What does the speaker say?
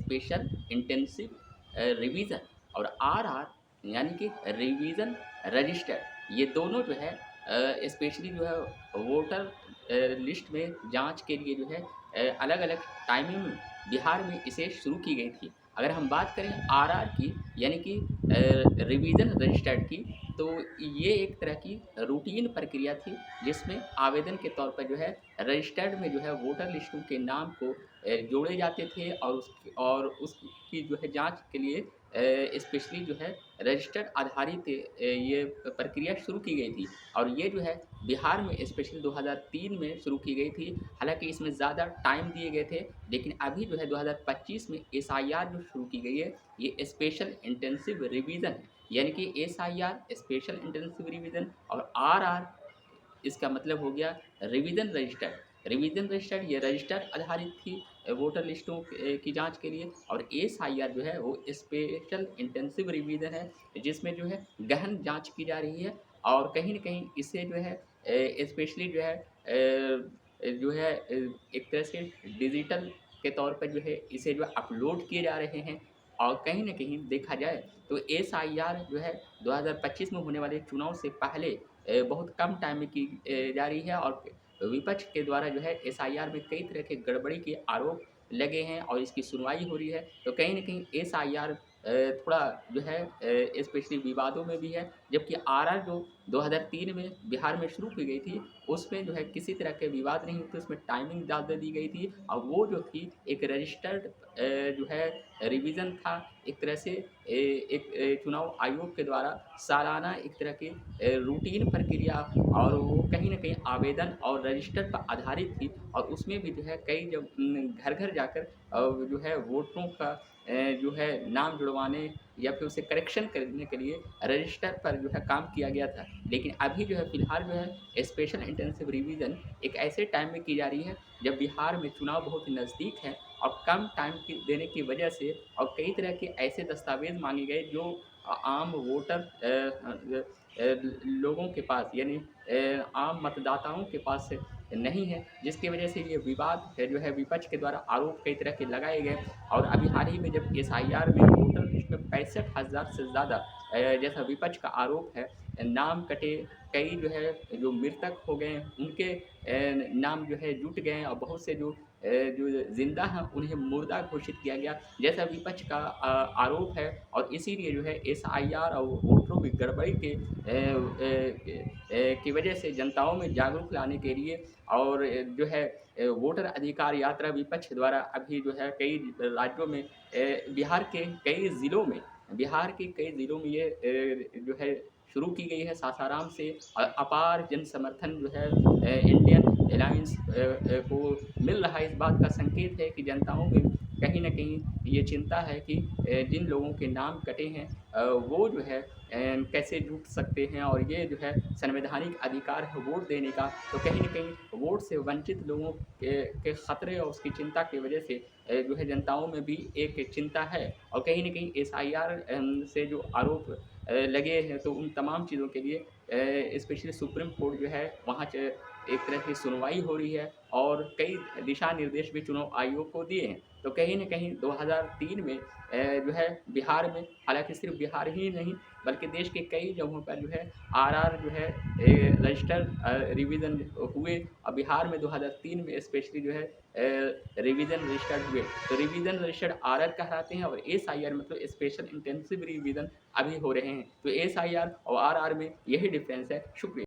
Special intensive revision, और RR यानी कि रिवीजन रजिस्टर। ये दोनों जो है स्पेशली जो है वोटर लिस्ट में जांच के लिए जो है अलग अलग टाइमिंग में बिहार में इसे शुरू की गई थी। अगर हम बात करें आरआर की यानी कि रिवीजन रजिस्टर्ड की, तो ये एक तरह की रूटीन प्रक्रिया थी जिसमें आवेदन के तौर पर जो है रजिस्टर्ड में जो है वोटर लिस्टों के नाम को जोड़े जाते थे, और उसकी जो है जांच के लिए स्पेशली जो है रजिस्टर्ड आधारित ये प्रक्रिया शुरू की गई थी। और ये जो है बिहार में स्पेशली 2003 में शुरू की गई थी। हालांकि इसमें ज़्यादा टाइम दिए गए थे, लेकिन अभी जो है 2025 में एसआईआर जो शुरू की गई है, ये स्पेशल इंटेंसिव रिवीजन है। यानी कि एसआईआर स्पेशल इंटेंसिव रिवीजन, और आरआर इसका मतलब हो गया रिवीजन रजिस्टर। रिवीजन रजिस्टर ये रजिस्टर आधारित थी वोटर लिस्टों की जांच के लिए, और एसआईआर जो है वो स्पेशल इंटेंसिव रिवीजन है, जिसमें जो है गहन जांच की जा रही है। और कहीं न कहीं इसे जो है स्पेशली जो है एक तरह से डिजिटल के तौर पर जो है इसे जो अपलोड किए जा रहे हैं। और कहीं न कहीं देखा जाए तो एसआईआर जो है 2025 में होने वाले चुनाव से पहले बहुत कम टाइम में की जा रही है, और विपक्ष के द्वारा जो है एसआईआर में कई तरह के गड़बड़ी के आरोप लगे हैं और इसकी सुनवाई हो रही है। तो कहीं न कहीं एसआईआर थोड़ा जो है स्पेशली विवादों में भी है, जबकि आरआर जो 2003 में बिहार में शुरू की गई थी, उसमें जो है किसी तरह के विवाद नहीं थे, उसमें टाइमिंग ज़्यादा दी गई थी, और वो जो थी एक रजिस्टर्ड जो है रिवीजन था। एक तरह से एक चुनाव आयोग के द्वारा सालाना एक तरह की रूटीन प्रक्रिया, और वो कहीं न कहीं आवेदन और रजिस्टर पर आधारित थी। और उसमें भी जो है कई जब घर घर जाकर जो है वोटरों का जो है नाम जुड़वाने या फिर उसे करेक्शन करने के लिए रजिस्टर पर जो है काम किया गया था। लेकिन अभी जो है फ़िलहाल जो है स्पेशल इंटेंसिव रिवीजन एक ऐसे टाइम में की जा रही है जब बिहार में चुनाव बहुत ही नज़दीक है, और कम टाइम की देने की वजह से और कई तरह के ऐसे दस्तावेज़ माँगे गए जो आम वोटर लोगों के पास यानी आम मतदाताओं के पास नहीं है, जिसकी वजह से ये विवाद है जो है विपक्ष के द्वारा आरोप कई तरह के लगाए गए। और अभी हाल ही में जब एसआईआर में वोटर लिस्ट में 65,000 से ज़्यादा जैसा विपक्ष का आरोप है, नाम कटे, कई जो है जो मृतक हो गए उनके नाम जो है जुट गए, और बहुत से जो ज़िंदा हैं उन्हें मुर्दा घोषित किया गया, जैसा विपक्ष का आरोप है। और इसीलिए जो है एसआईआर और वोटरों की गड़बड़ी के की वजह से जनताओं में जागरूक लाने के लिए, और जो है वोटर अधिकार यात्रा विपक्ष द्वारा अभी जो है कई राज्यों में बिहार के कई ज़िलों में ये जो है शुरू की गई है सासाराम से। और अपार जन समर्थन जो है इंडियन अलायंस को मिल रहा है। इस बात का संकेत है कि जनताओं में कहीं न कहीं ये चिंता है कि जिन लोगों के नाम कटे हैं वो जो है कैसे जुट सकते हैं, और ये जो है संवैधानिक अधिकार है वोट देने का। तो कहीं न कहीं वोट से वंचित लोगों के खतरे और उसकी चिंता की वजह से जो है जनताओं में भी एक चिंता है। और कहीं न कहीं एसआईआर से जो आरोप लगे हैं, तो उन तमाम चीज़ों के लिए स्पेशली सुप्रीम कोर्ट जो है वहाँ च एक तरह की सुनवाई हो रही है, और कई दिशा निर्देश भी चुनाव आयोग को दिए हैं। तो कहीं न कहीं 2003 में जो है बिहार में, हालाँकि सिर्फ़ बिहार ही नहीं बल्कि देश के कई जगहों पर जो है आरआर जो है रजिस्टर रिवीजन हुए, और बिहार में 2003 में स्पेशली जो है रिवीजन रजिस्टर्ड हुए। तो रिवीजन रजिस्टर्ड आरआर कहलाते हैं, और एसआईआर मतलब स्पेशल इंटेंसिव रिवीजन अभी हो रहे हैं। तो एसआईआर और आरआर में यही डिफ़रेंस है। शुक्रिया।